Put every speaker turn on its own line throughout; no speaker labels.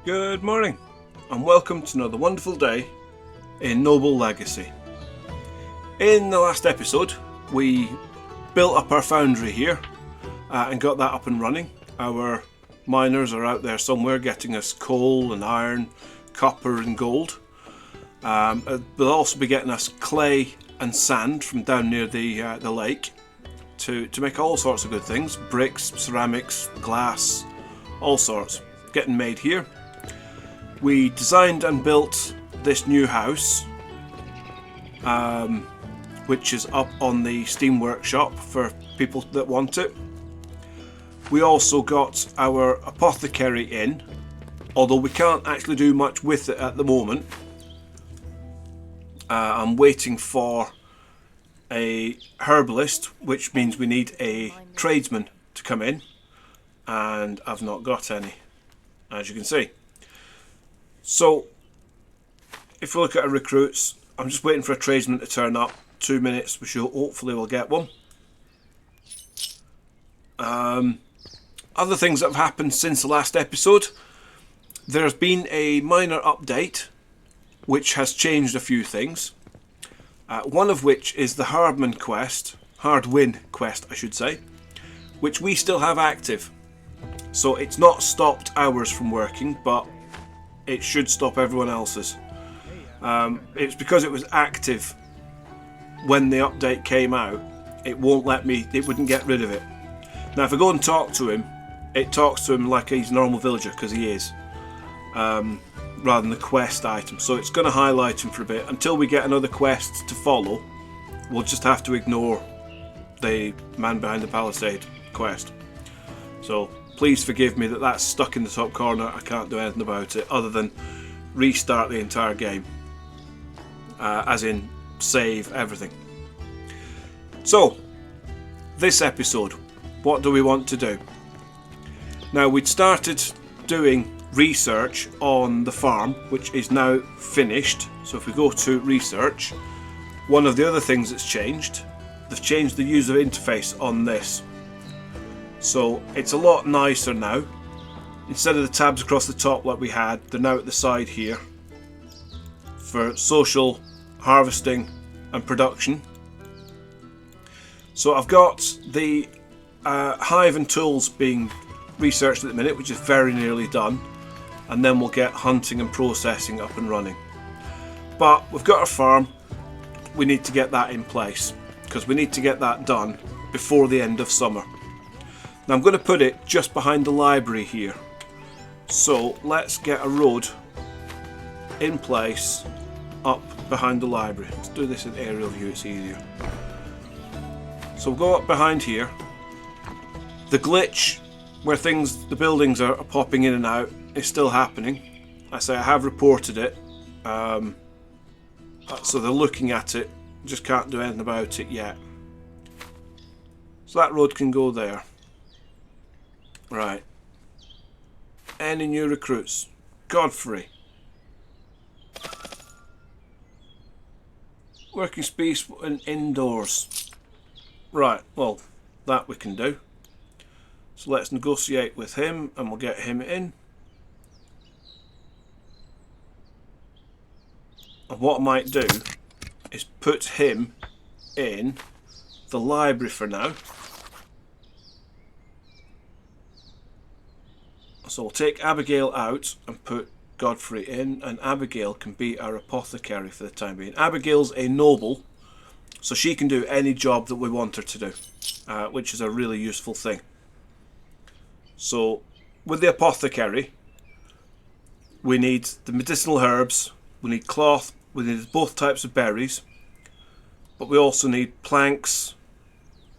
Good morning and welcome to another wonderful day in Noble Legacy. In the last episode we built up our foundry here and got that up and running. Our miners are out there somewhere getting us coal and iron, copper and gold. They'll also be getting us clay and sand from down near the lake to make all sorts of good things. Bricks, ceramics, glass, all sorts getting made here. We designed and built this new house, which is up on the Steam Workshop for people that want it. We also got our Apothecary in, although we can't actually do much with it at the moment. I'm waiting for a herbalist, which means we need a tradesman to come in, and I've not got any, as you can see. So, if we look at our recruits, I'm just waiting for a tradesman to turn up. 2 minutes, we should hopefully will get one. Other things that have happened since the last episode. There's been a minor update, which has changed a few things. One of which is the Hardwin quest, I should say, which we still have active. So it's not stopped ours from working, but it should stop everyone else's. It's because it was active when the update came out. It wouldn't get rid of it. Now if I go and talk to him, it talks to him like he's a normal villager, because he is, rather than the quest item. So it's going to highlight him for a bit until we get another quest to follow. We'll just have to ignore the man behind the palisade quest. So please forgive me that that's stuck in the top corner. I can't do anything about it other than restart the entire game, as in save everything. So this episode, what do we want to do? Now, we'd started doing research on the farm, which is now finished. So if we go to research, one of the other things that's changed, they've changed the user interface on this. So it's a lot nicer now. Instead of the tabs across the top like we had, they're now at the side here for social, harvesting and production. So I've got the hive and tools being researched at the minute, which is very nearly done, and then we'll get hunting and processing up and running. But we've got our farm. We need to get that in place because we need to get that done before the end of summer. Now I'm going to put it just behind the library here. So let's get a road in place up behind the library. Let's do this in aerial view, it's easier. So we'll go up behind here. The glitch where the buildings are popping in and out is still happening. I have reported it. So they're looking at it, just can't do anything about it yet. So that road can go there. Right. Any new recruits? Godfrey. Working space and indoors. Right, well, that we can do. So let's negotiate with him and we'll get him in. And what I might do is put him in the library for now. So we'll take Abigail out and put Godfrey in, and Abigail can be our apothecary for the time being. Abigail's a noble, so she can do any job that we want her to do, which is a really useful thing. So with the apothecary, we need the medicinal herbs, we need cloth, we need both types of berries, but we also need planks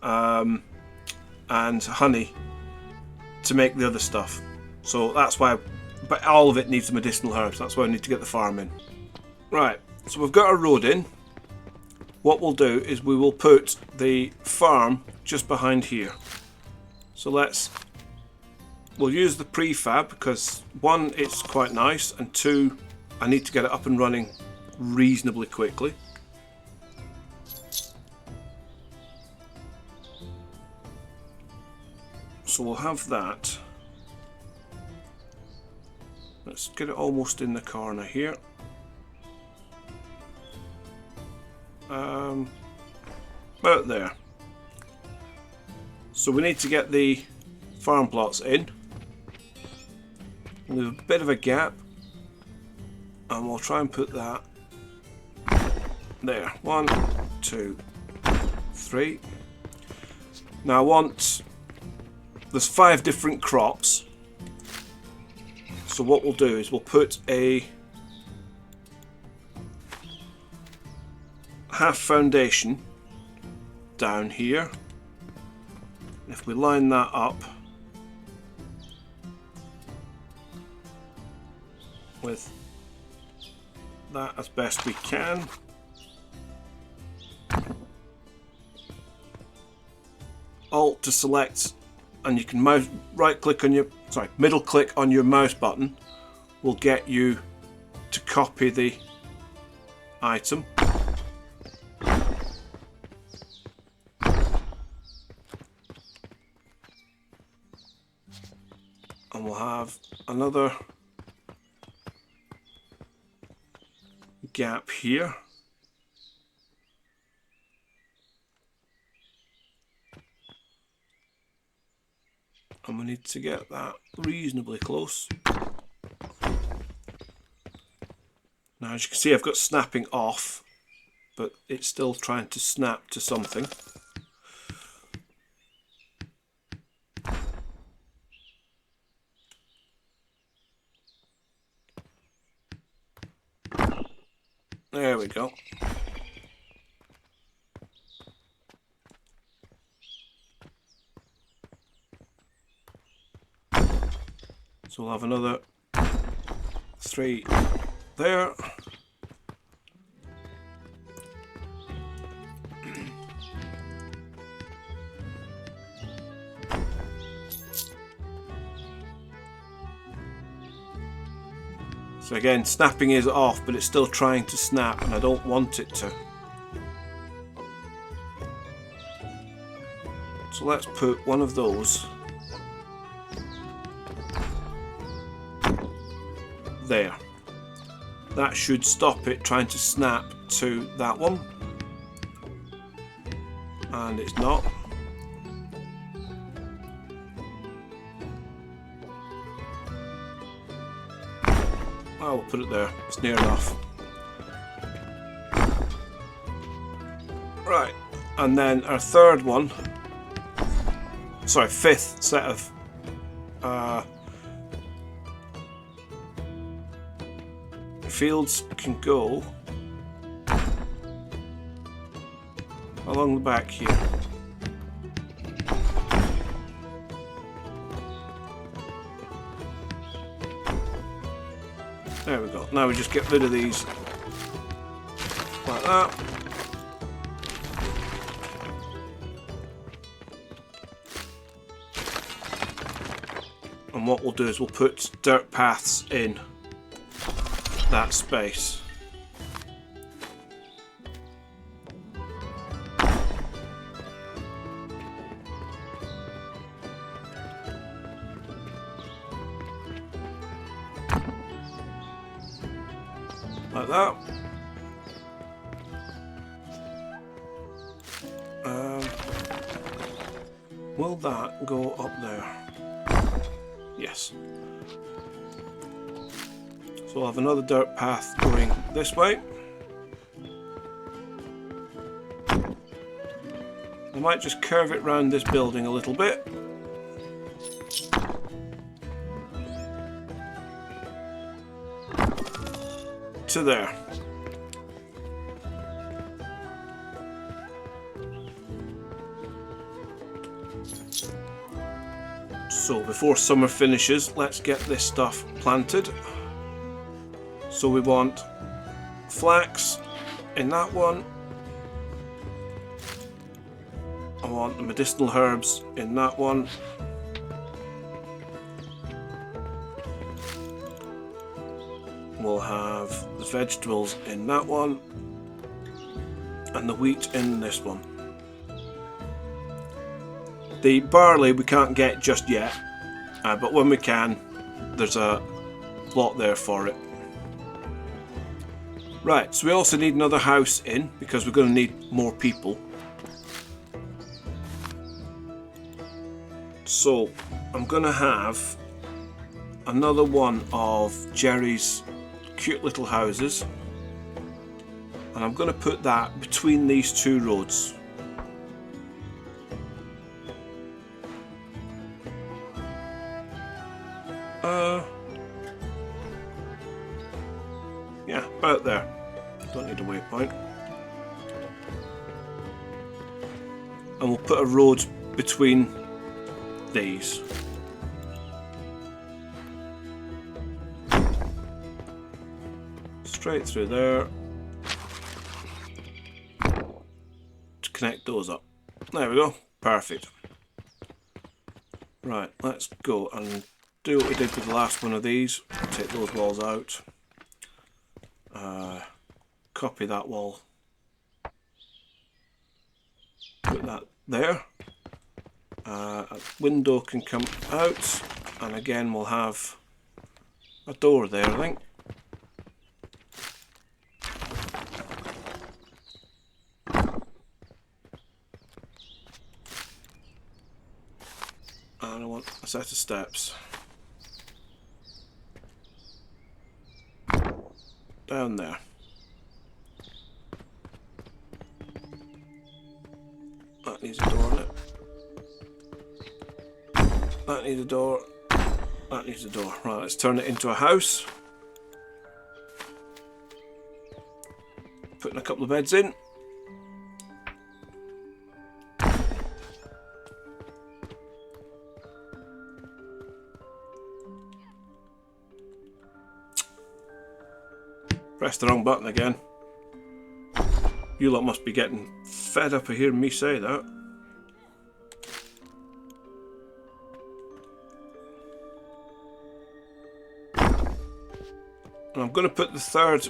and honey to make the other stuff. So that's why, but all of it needs the medicinal herbs. That's why I need to get the farm in. Right, so we've got our road in. What we'll do is we will put the farm just behind here. So we'll use the prefab because one, it's quite nice, and two, I need to get it up and running reasonably quickly. So we'll have that. Let's get it almost in the corner here. About there. So we need to get the farm plots in. Leave a bit of a gap, and we'll try and put that there. 1, 2, 3. Now I want, there's 5 different crops. So what we'll do is we'll put a half foundation down here. If we line that up with that as best we can, Alt to select, and you can mouse right click on your, middle click on your mouse button will get you to copy the item. And we'll have another gap here. And we need to get that reasonably close. Now as you can see, I've got snapping off, but it's still trying to snap to something. There we go. So we'll have another 3 there. So again, snapping is off, but it's still trying to snap, and I don't want it to. So let's put one of those there. That should stop it trying to snap to that one. And it's not. Oh, we'll put it there. It's near enough. Right, and then our third one, sorry, 5th set of fields can go along the back here. There we go. Now we just get rid of these like that. And what we'll do is we'll put dirt paths in that space. Like that. Will that go up there? Yes. So we'll have another dirt path going this way. I might just curve it round this building a little bit. To there. So before summer finishes, let's get this stuff planted. So we want flax in that one. I want the medicinal herbs in that one. We'll have the vegetables in that one, and the wheat in this one. The barley we can't get just yet, but when we can, there's a plot there for it. Right, so we also need another house in because we're going to need more people. So I'm going to have another one of Jerry's cute little houses, and I'm going to put that between these two roads. Yeah, about there. Don't need a waypoint. And we'll put a road between these. Straight through there to connect those up. There we go. Perfect. Right, let's go and do what we did with the last one of these. Take those walls out. Copy that wall. Put that there. A window can come out, and again we'll have a door there, I think. And I want a set of steps down there. That needs a door on it. That needs a door. That needs a door. Right, let's turn it into a house. Putting a couple of beds in. Pressed the wrong button again. You lot must be getting fed up of hearing me say that. And I'm going to put the third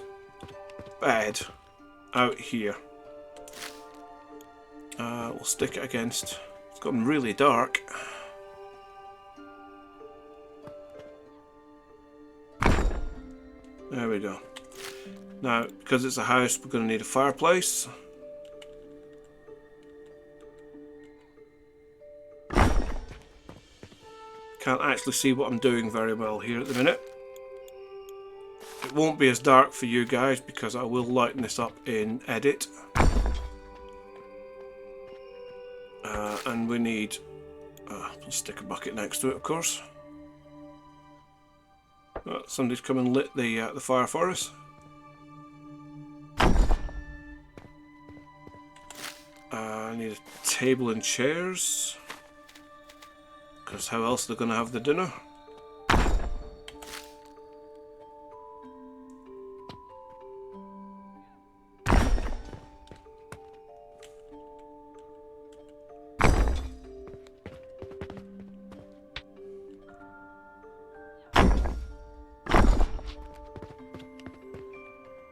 bed out here. We'll stick it against. It's gotten really dark. There we go. Now, because it's a house, we're going to need a fireplace. Can't actually see what I'm doing very well here at the minute. It won't be as dark for you guys because I will lighten this up in edit. And we need we'll stick a bucket next to it, of course. Somebody's come and lit the fire for us. I need a table and chairs, because how else are they going to have the dinner?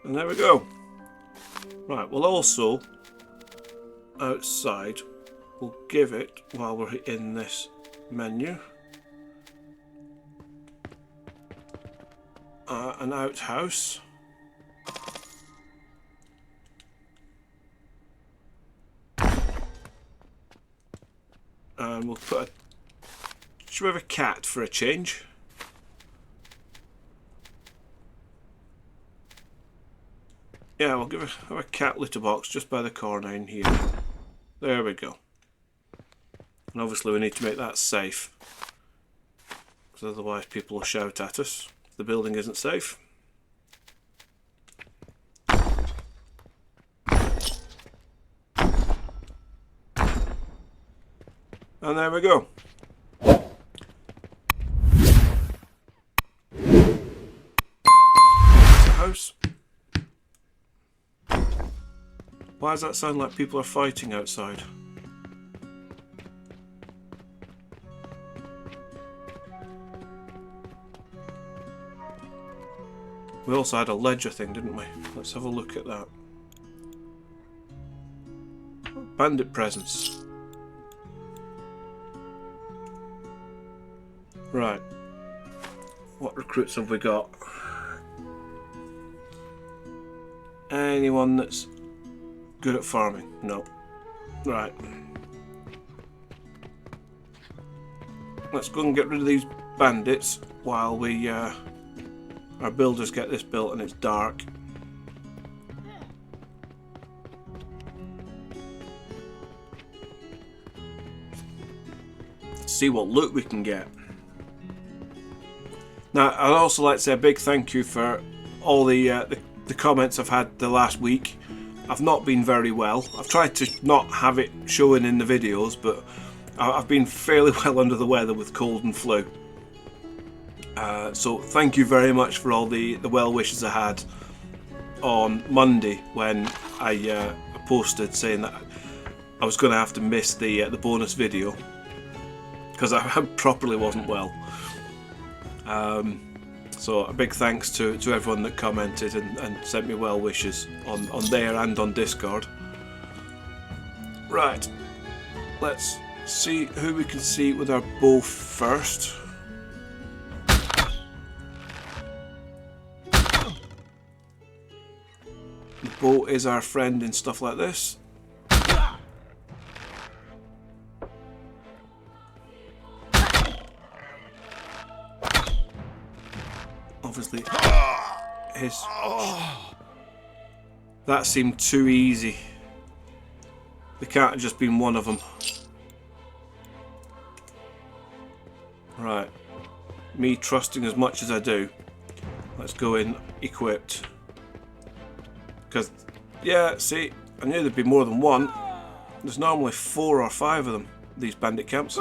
And there we go. Right, we'll also outside, we'll give it, while we're in this menu, an outhouse. And we'll put a, should we have a cat for a change? Yeah, we'll have a cat litter box just by the corner in here. There we go. And obviously we need to make that safe, because otherwise people will shout at us if the building isn't safe. And there we go. House. Why does that sound like people are fighting outside? We also had a ledger thing, didn't we? Let's have a look at that. Bandit presents. Right. What recruits have we got? Anyone that's good at farming? No. Right. Let's go and get rid of these bandits while we our builders get this built and it's dark. See what loot we can get. Now, I'd also like to say a big thank you for all the comments I've had the last week. I've not been very well. I've tried to not have it showing in the videos, but I've been fairly well under the weather with cold and flu. So thank you very much for all the well wishes I had on Monday when I posted saying that I was going to have to miss the bonus video because I properly wasn't well. So a big thanks to everyone that commented and sent me well wishes on there and on Discord. Right, let's see who we can see with our bow first. The bow is our friend in stuff like this. Obviously, that seemed too easy. There can't have just been one of them. Right, me trusting as much as I do. Let's go in equipped. Because, yeah, see, I knew there'd be more than one. There's normally 4 or 5 of them, these bandit camps.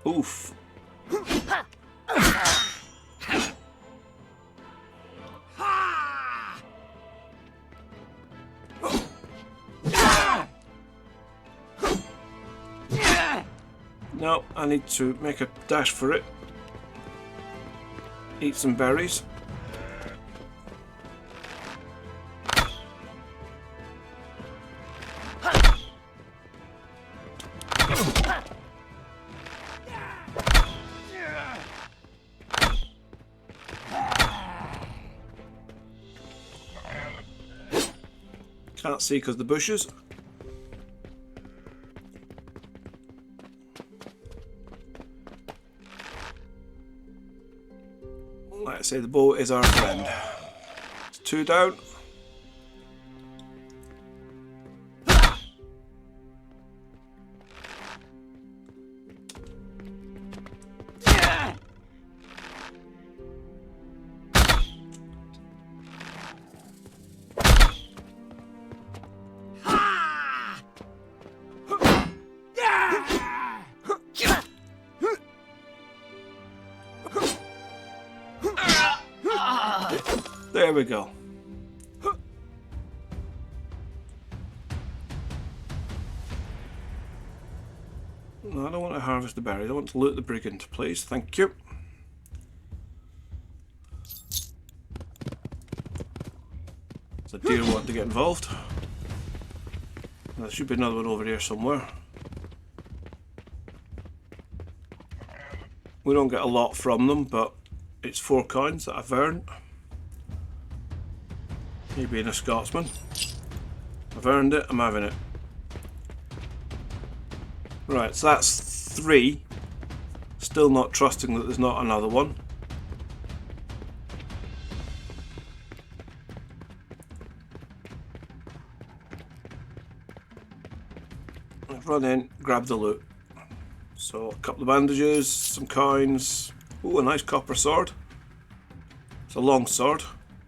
Oof. No, I need to make a dash for it. Eat some berries. Can't see because the bushes. Like I say, the bow is our friend. It's 2 down. There we go. No, I don't want to harvest the berries. I want to loot the brigand, please. Thank you. It's a deer wanting to get involved. There should be another one over here somewhere. We don't get a lot from them, but it's 4 coins that I've earned. Me being a Scotsman. I've earned it, I'm having it. Right, so that's 3. Still not trusting that there's not another one. I've run in, grab the loot. So a couple of bandages, some coins. Ooh, a nice copper sword. It's a long sword.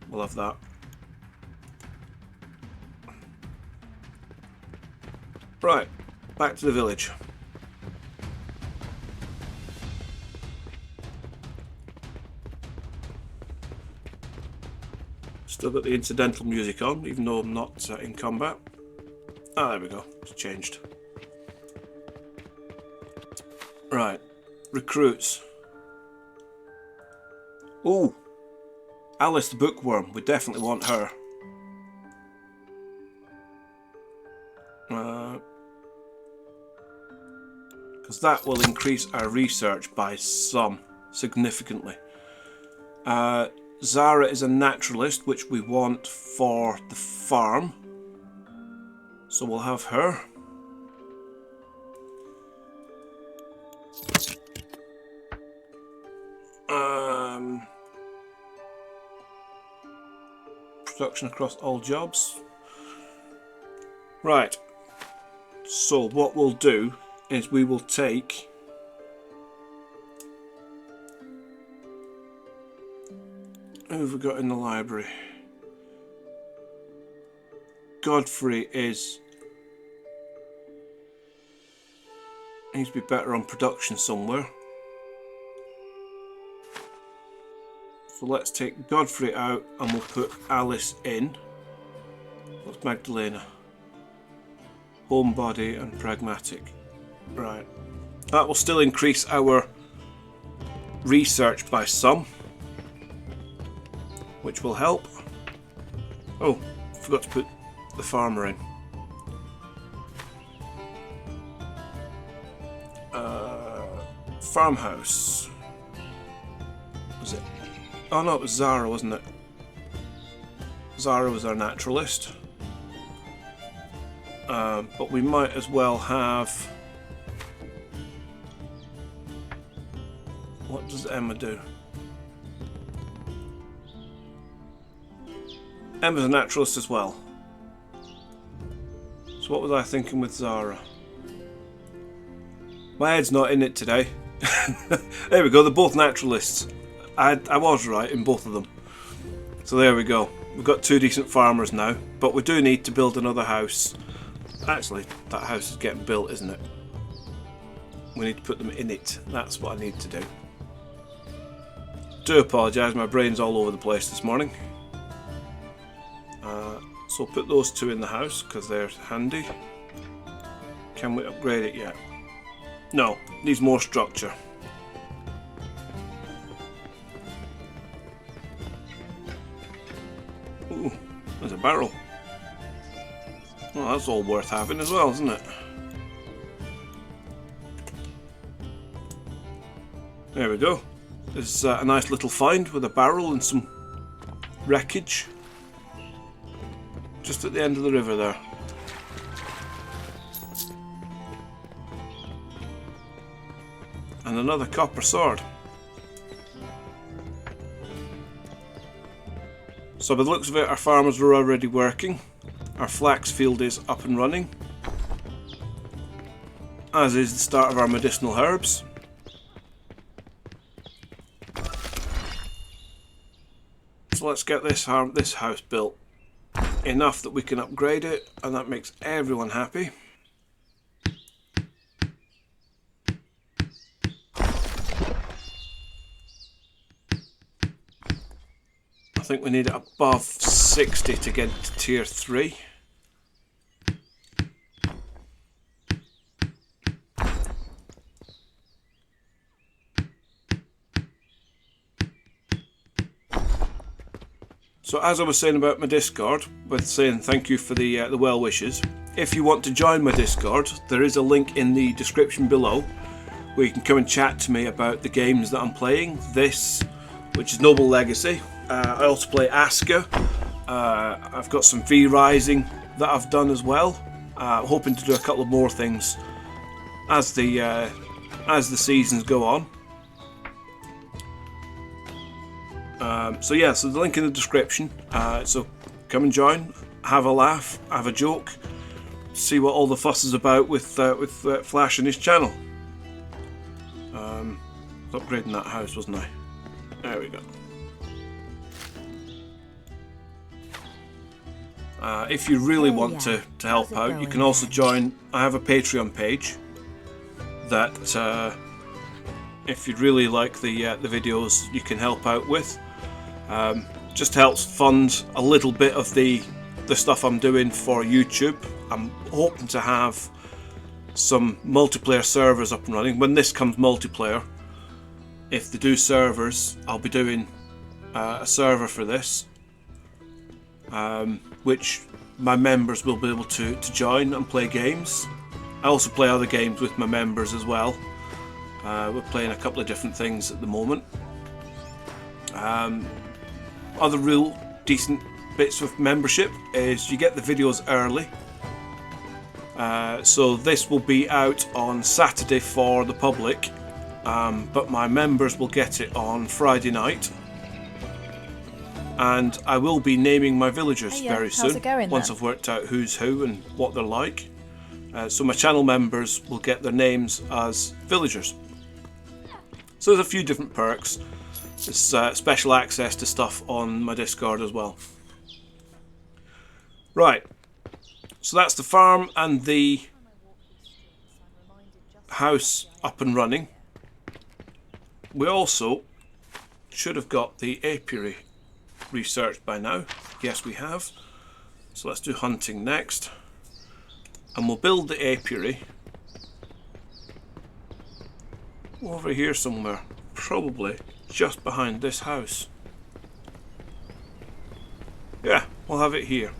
We'll have that. Right, back to the village. Still got the incidental music on, even though I'm not in combat. Ah, there we go. It's changed. Right, recruits. Ooh, Alice the Bookworm. We definitely want her. because that will increase our research by some significantly. Zara is a naturalist, which we want for the farm, so we'll have her. Production across all jobs. Right, so what we'll do is we will take who have we got in the library? Godfrey needs to be better on production somewhere. So let's take Godfrey out and we'll put Alice in. What's Magdalena? Homebody and pragmatic. Right. That will still increase our research by some, which will help. Oh, forgot to put the farmer in. Farmhouse. Was it? Oh no, it was Zara, wasn't it? Zara was our naturalist. But we might as well have... What does Emma do? Emma's a naturalist as well. So what was I thinking with Zara? My head's not in it today. There we go, they're both naturalists. I was right in both of them. So there we go. We've got two decent farmers now, but we do need to build another house. Actually, that house is getting built, isn't it? We need to put them in it. That's what I need to do. Do apologise, my brain's all over the place this morning. So put those two in the house because they're handy. Can we upgrade it yet? No, needs more structure. Ooh, there's a barrel. Well, that's all worth having as well, isn't it? There we go. There's a nice little find with a barrel and some wreckage. Just at the end of the river there. And another copper sword. So by the looks of it, our farmers are already working. Our flax field is up and running. As is the start of our medicinal herbs. So let's get this house built. Enough that we can upgrade it, and that makes everyone happy. I think we need it above 60 to get to tier 3. So as I was saying about my Discord, with saying thank you for the well wishes, if you want to join my Discord, there is a link in the description below where you can come and chat to me about the games that I'm playing. This, which is Noble Legacy. I also play Aska. I've got some V-Rising that I've done as well. Hoping to do a couple of more things as the seasons go on. So yeah, so the link in the description. So come and join, have a laugh, have a joke, see what all the fuss is about with Flash and his channel. Upgrading that house, wasn't I? There we go. If you really want to help out, you can also join. I have a Patreon page that if you'd really like the videos, you can help out with. Just helps fund a little bit of the stuff I'm doing for YouTube. I'm hoping to have some multiplayer servers up and running. When this comes multiplayer, if they do servers, I'll be doing a server for this, which my members will be able to join and play games. I also play other games with my members as well. We're playing a couple of different things at the moment. Other real decent bits of membership is you get the videos early. So this will be out on Saturday for the public, but my members will get it on Friday night. And I will be naming my villagers very soon,
how's it going
once
then?
I've worked out who's who and what they're like. So my channel members will get their names as villagers. So there's a few different perks. There's special access to stuff on my Discord as well. Right, so that's the farm and the house up and running. We also should have got the apiary researched by now. Yes, we have. So let's do hunting next. And we'll build the apiary over here somewhere, probably just behind this house. Yeah, we'll have it here.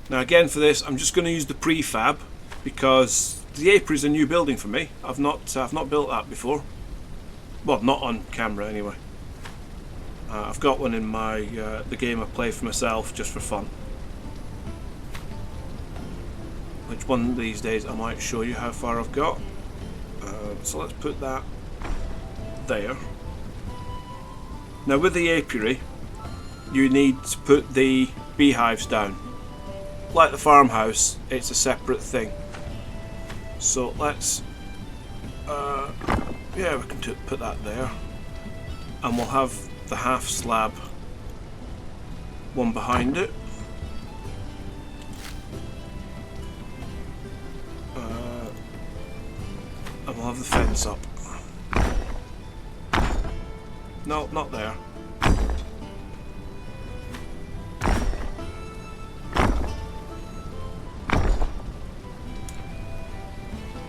Now again, for this I'm just going to use the prefab because the apiary is a new building for me. I've not built that before. Well, not on camera anyway. I've got one in my the game I play for myself just for fun. Which one of these days I might show you how far I've got. So let's put that there. Now with the apiary, you need to put the beehives down. Like the farmhouse, it's a separate thing. So let's, yeah, we can put that there, and we'll have the half slab one behind it. And we'll have the fence up. No, not there.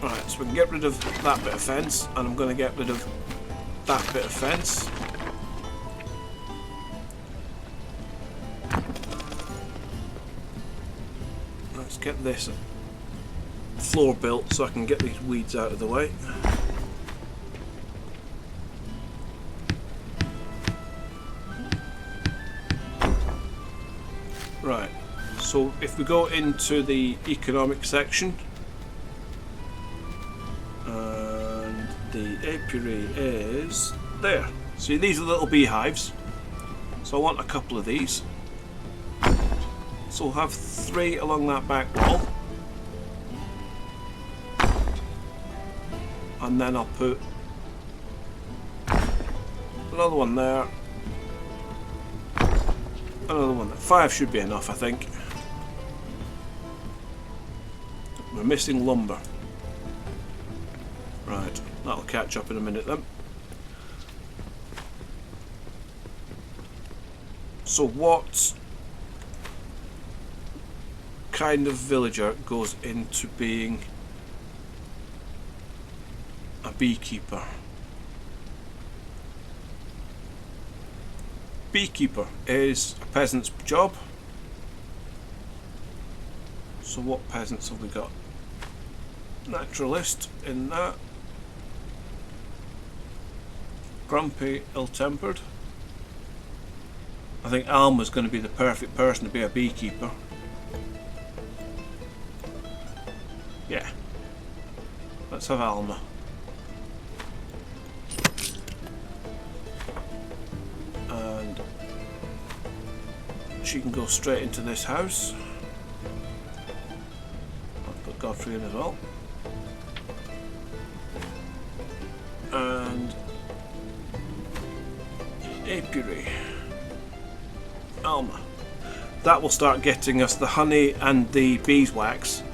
Right, so we can get rid of that bit of fence, and I'm going to get rid of that bit of fence. Let's get this floor built so I can get these weeds out of the way. Right, so if we go into the economic section, and the apiary is there. See, these are little beehives, so I want a couple of these. So we'll have 3 along that back wall, and then I'll put another one there, another one there. 5 should be enough, I think. We're missing lumber. Right, that'll catch up in a minute then. So what kind of villager goes into being a beekeeper? Beekeeper is a peasant's job. So what peasants have we got? Naturalist in that. Grumpy, ill-tempered. I think Alma's going to be the perfect person to be a beekeeper. Yeah. Let's have Alma. And she can go straight into this house. I'll put Godfrey in as well. And apiary. Alma. That will start getting us the honey and the beeswax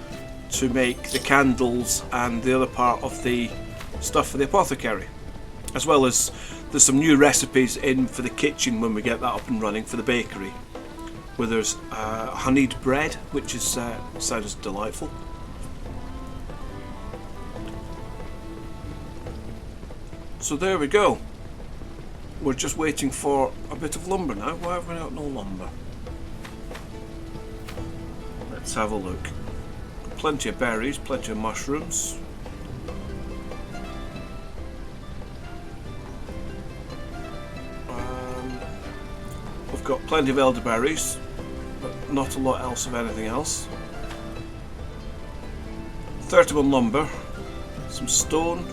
to make the candles and the other part of the stuff for the apothecary, as well as there's some new recipes in for the kitchen when we get that up and running for the bakery, where there's honeyed bread, which is sounds delightful. So there we go. We're just waiting for a bit of lumber now. Why have we got no lumber? Let's have a look. plenty of berries, plenty of mushrooms. We've got plenty of elderberries, but not a lot else of anything else. 31 lumber, some stone.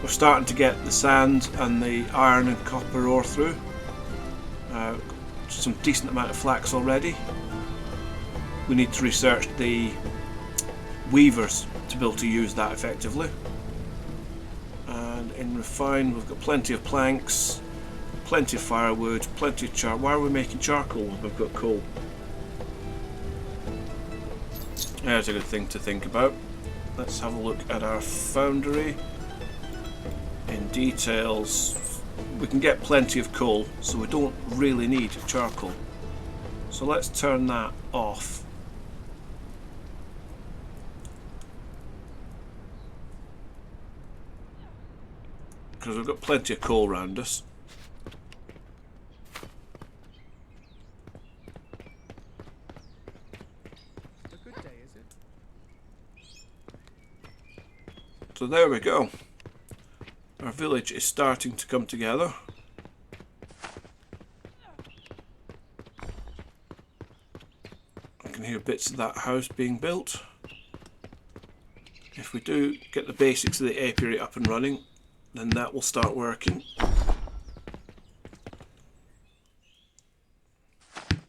We're starting to get the sand and the iron and copper ore through. Some decent amount of flax already. We need to research the weavers to be able to use that effectively. And in refine, we've got plenty of planks, plenty of firewood, plenty of charcoal. Why are we making charcoal if we've got coal? There's a good thing to think about. Let's have a look at our foundry. In details, we can get plenty of coal, so we don't really need charcoal. So let's turn that off. Because we've got plenty of coal around us.
A good day, is it?
So there we go. Our village is starting to come together. I can hear bits of that house being built. If we do get the basics of the apiary up and running, then that will start working.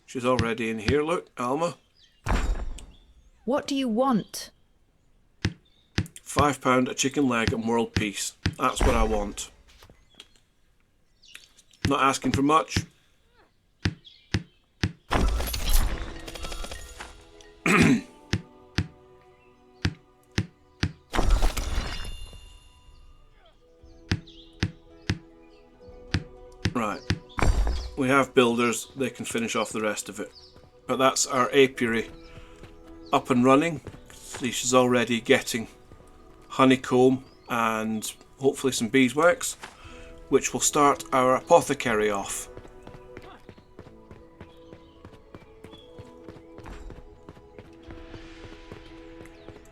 She's already in here, look, Alma.
What do you want?
£5 a chicken leg and world peace. That's what I want. Not asking for much. Right. We have builders, they can finish off the rest of it. But that's our apiary up and running. See, she's already getting honeycomb and hopefully some beeswax, which will start our apothecary off.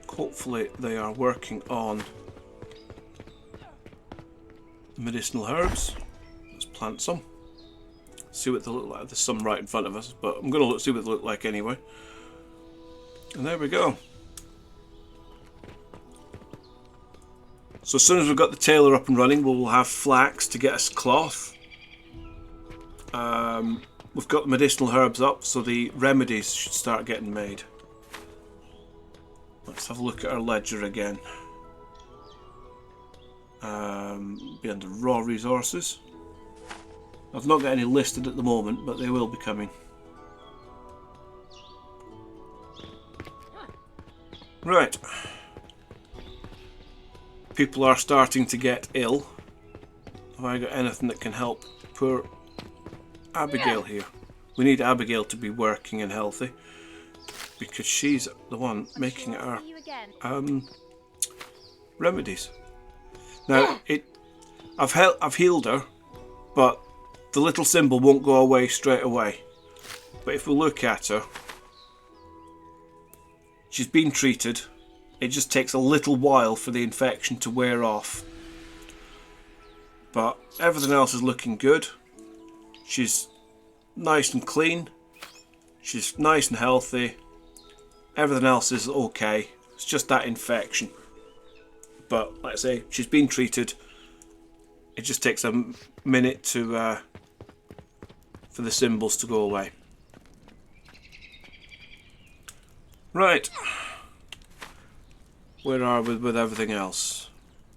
Hopefully they are working on medicinal herbs. Let's plant some. See what they look like. There's some right in front of us, but I'm going to see what they look like anyway. And there we go. So as soon as we've got the tailor up and running, we'll have flax to get us cloth. We've got the medicinal herbs up, so the remedies should start getting made. Let's have a look at our ledger again. Be under raw resources. I've not got any listed at the moment, but they will be coming. Right. People are starting to get ill. Have I got anything that can help poor Abigail here? We need Abigail to be working and healthy, because she's the one making our remedies. Now, I've healed her, but the little symbol won't go away straight away. But if we look at her, she's been treated. It just takes a little while for the infection to wear off. But everything else is looking good. She's nice and clean. She's nice and healthy. Everything else is okay. It's just that infection. But like I say, she's been treated. It just takes a minute to for the symbols to go away. Right. Where are we with everything else?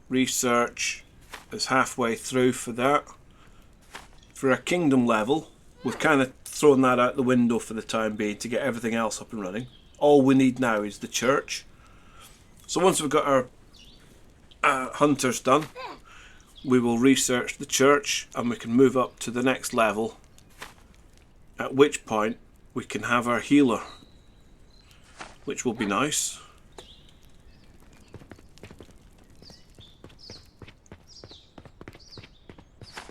Research is halfway through for that. For our kingdom level, we've kind of thrown that out the window for the time being to get everything else up and running. All we need now is the church. So once we've got our hunters done, we will research the church and we can move up to the next level, at which point we can have our healer, which will be nice.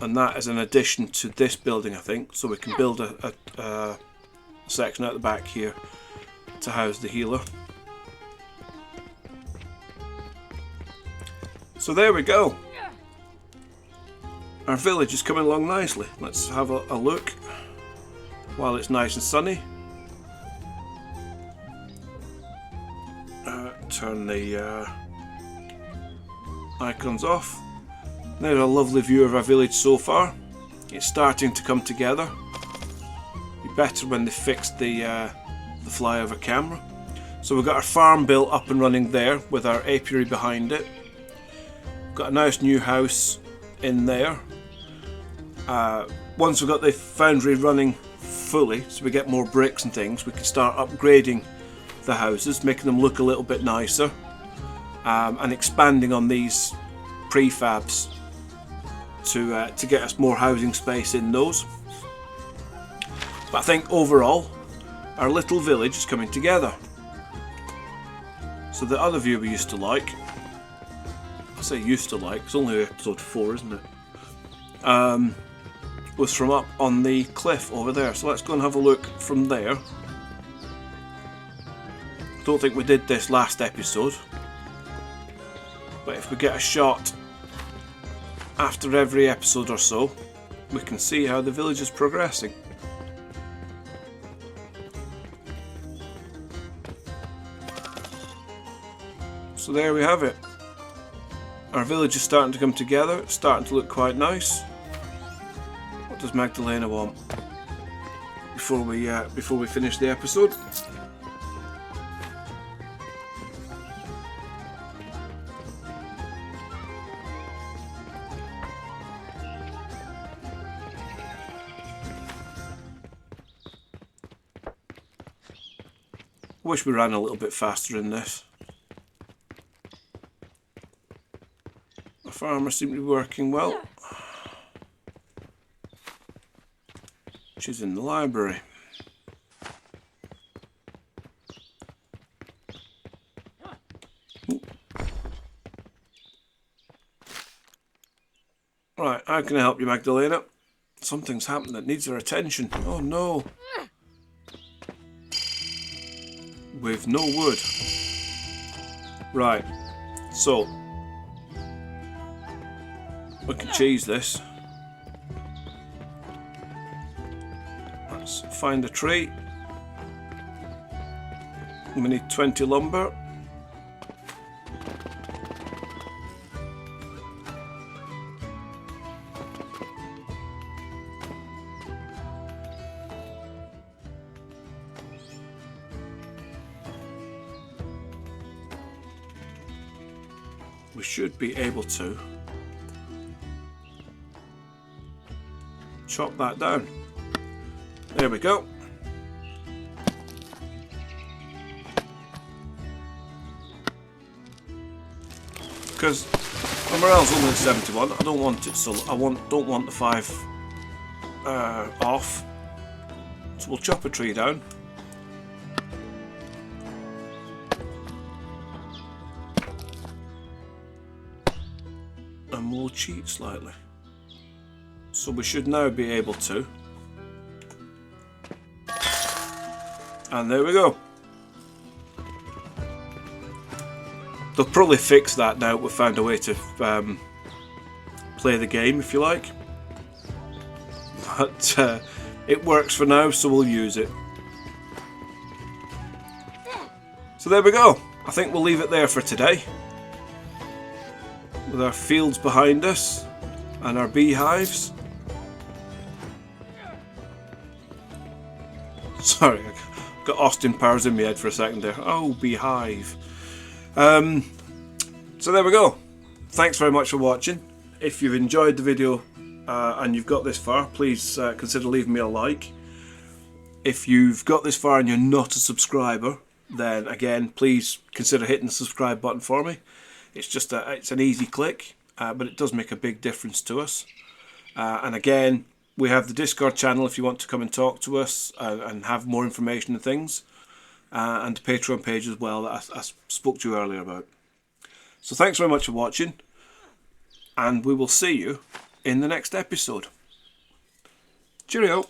And that is an addition to this building, I think, so we can build a section out the back here to house the healer. So there we go. Our village is coming along nicely. Let's have a look while it's nice and sunny. Turn the icons off. There's a lovely view of our village so far. It's starting to come together. Be better when they fixed the flyover camera. So we've got our farm built up and running there with our apiary behind it. We've got a nice new house in there. Once we've got the foundry running fully, so we get more bricks and things, we can start upgrading the houses, making them look a little bit nicer, and expanding on these prefabs to get us more housing space in those. But I think overall our little village is coming together. So the other view we used to like, I say used to like, it's only episode 4, isn't it? Was from up on the cliff over there. So let's go and have a look from there. Don't think we did this last episode, but if we get a shot after every episode or so, we can see how the village is progressing. So there we have it. Our village is starting to come together. It's starting to look quite nice. What does Magdalena want before we finish the episode? Wish we ran a little bit faster in this. The farmers seem to be working well. She's in the library. Ooh. Right, how can I help you, Magdalena? Something's happened that needs our attention. Oh no. With no wood. Right, so we can cheese this. Let's find a tree. We need 20 lumber. We should be able to chop that down. There we go. Because my morale's only at 71, I don't want it, so I don't want the 5 off. So we'll chop a tree down. And we'll cheat slightly. So we should now be able to. And there we go. They'll probably fix that now. We've found a way to play the game, if you like. But it works for now, so we'll use it. So there we go. I think we'll leave it there for today. With our fields behind us and our beehives. Sorry, I got Austin Powers in my head for a second there. Oh, beehive. So there we go. Thanks very much for watching. If you've enjoyed the video and you've got this far, please consider leaving me a like. If you've got this far and you're not a subscriber, then again, please consider hitting the subscribe button for me. It's an easy click, but it does make a big difference to us. And again, we have the Discord channel if you want to come and talk to us and have more information and things. And the Patreon page as well that I spoke to you earlier about. So thanks very much for watching. And we will see you in the next episode. Cheerio.